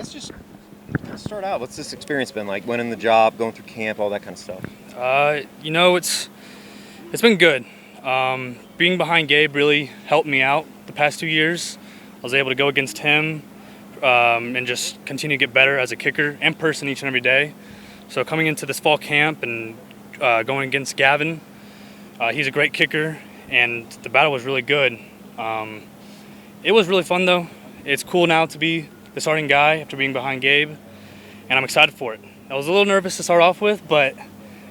Let's just start out. What's this experience been like? Winning the job, going through camp, all that kind of stuff. It's been good. Being behind Gabe really helped me out the past 2 years. I was able to go against him and just continue to get better as a kicker and person each and every day. So coming into this fall camp and going against Gavin, he's a great kicker, and the battle was really good. It was really fun though. It's cool now to be the starting guy after being behind Gabe, and I'm excited for it. I was a little nervous to start off with, but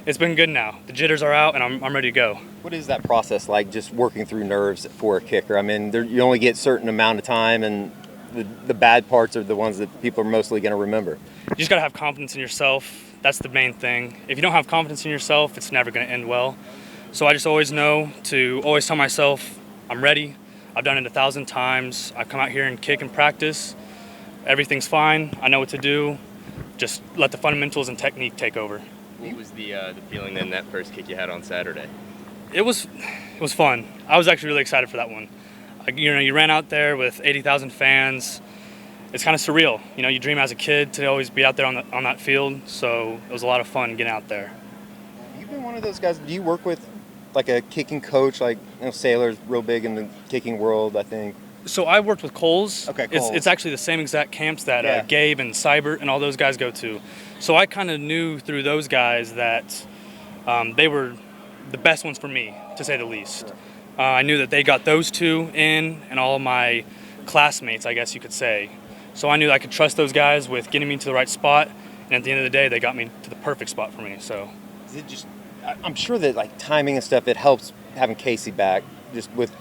it's been good now. The jitters are out, and I'm ready to go. What is that process like, just working through nerves for a kicker? I mean, you only get a certain amount of time, and the bad parts are the ones that people are mostly going to remember. You just got to have confidence in yourself. That's the main thing. If you don't have confidence in yourself, it's never going to end well. So I just always know to always tell myself, I'm ready. I've done it 1,000 times. I've come out here and kick and practice. Everything's fine. I know what to do. Just let the fundamentals and technique take over. What was the feeling in that first kick you had on Saturday? It was fun. I was actually really excited for that one. You ran out there with 80,000 fans. It's kind of surreal. You dream as a kid to always be out there on that field. So it was a lot of fun getting out there. You've been one of those guys. Do you work with like a kicking coach? Like, Sailor's real big in the kicking world, I think. So I worked with Coles. Okay, Coles. It's actually the same exact camps that Gabe and Seibert and all those guys go to. So I kind of knew through those guys that they were the best ones for me, to say the least. Sure. I knew that they got those two in, and all of my classmates, I guess you could say. So I knew that I could trust those guys with getting me to the right spot, and at the end of the day, they got me to the perfect spot for me. So is it just? I'm sure that like timing and stuff, it helps having Casey back, just with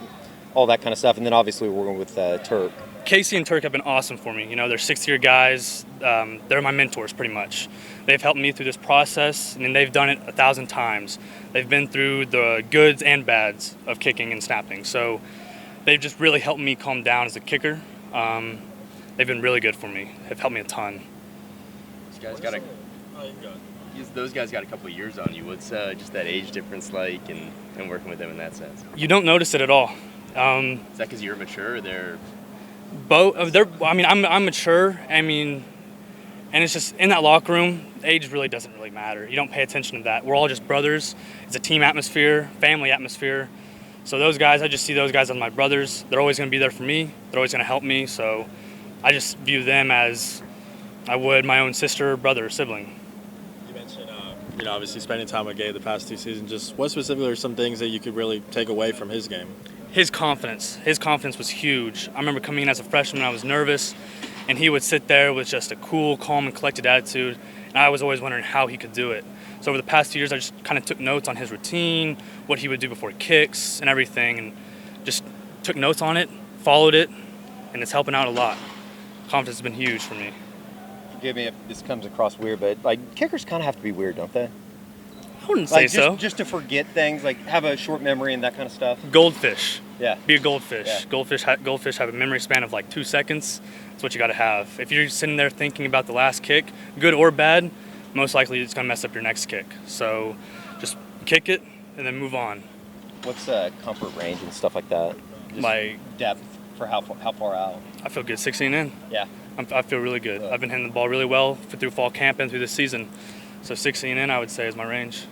all that kind of stuff, and then obviously we're working with Turk. Casey and Turk have been awesome for me. They're sixth-year guys. They're my mentors pretty much. They've helped me through this process, and they've done it 1,000 times. They've been through the goods and bads of kicking and snapping. So they've just really helped me calm down as a kicker. They've been really good for me. They've helped me a ton. Those guys got a couple of years on you. What's just that age difference like, and working with them in that sense? You don't notice it at all. Is that because you're mature, or they're both? I'm mature. And it's just in that locker room, age really doesn't really matter. You don't pay attention to that. We're all just brothers. It's a team atmosphere, family atmosphere. So those guys, I just see those guys as my brothers. They're always going to be there for me. They're always going to help me. So I just view them as I would my own sister, brother, or sibling. You mentioned, obviously spending time with Gabe the past 2 seasons. Just what specifically are some things that you could really take away from his game? His confidence was huge. I remember coming in as a freshman, I was nervous, and he would sit there with just a cool, calm, and collected attitude, and I was always wondering how he could do it. So over the past 2 years, I just kind of took notes on his routine, what he would do before kicks and everything, and just took notes on it, followed it, and it's helping out a lot. Confidence has been huge for me. Forgive me if this comes across weird, but like kickers kind of have to be weird, don't they? I wouldn't say so. Just to forget things, like have a short memory and that kind of stuff. Goldfish. Yeah. Be a goldfish. Yeah. Goldfish have a memory span of like 2 seconds. That's what you got to have. If you're sitting there thinking about the last kick, good or bad, most likely it's going to mess up your next kick. So just kick it and then move on. What's comfort range and stuff like that? Just my depth for how far out? I feel good 16 in. Yeah. I feel really good. I've been hitting the ball really well through fall camp and through this season. So 16 in, I would say, is my range.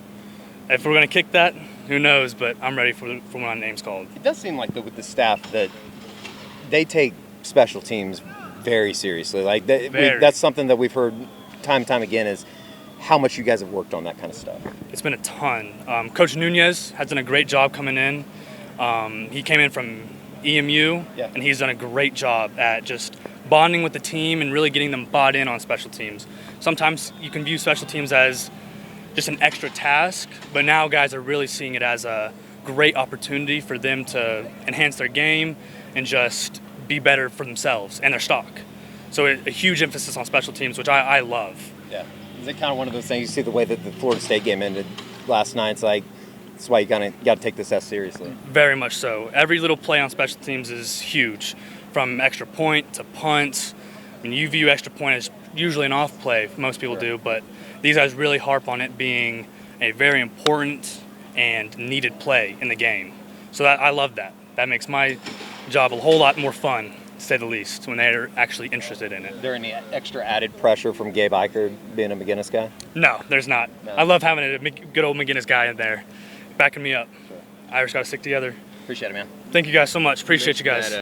If we're going to kick that, who knows, but I'm ready for when my name's called. It does seem like, with the staff, that they take special teams very seriously. Like that's something that we've heard time and time again, is how much you guys have worked on that kind of stuff. It's been a ton. Coach Nunez has done a great job coming in. He came in from EMU, and he's done a great job at just bonding with the team and really getting them bought in on special teams. Sometimes you can view special teams as just an extra task, but now guys are really seeing it as a great opportunity for them to enhance their game and just be better for themselves and their stock. So a huge emphasis on special teams, which I love. Yeah. Is it kind of one of those things, you see the way that the Florida State game ended last night, it's like, that's why you got to take this as seriously. Very much so. Every little play on special teams is huge, from extra point to punt. I mean, you view extra point as usually an off play, most people do, but these guys really harp on it being a very important and needed play in the game. So I love that. That makes my job a whole lot more fun. to say the least, when they're actually interested in it. Is there any extra added pressure from Gabe Eicher being a McGinnis guy? No, there's not. No. I love having a good old McGinnis guy in there backing me up. Sure. Irish got to stick together. Appreciate it, man. Thank you guys so much. Appreciate you guys.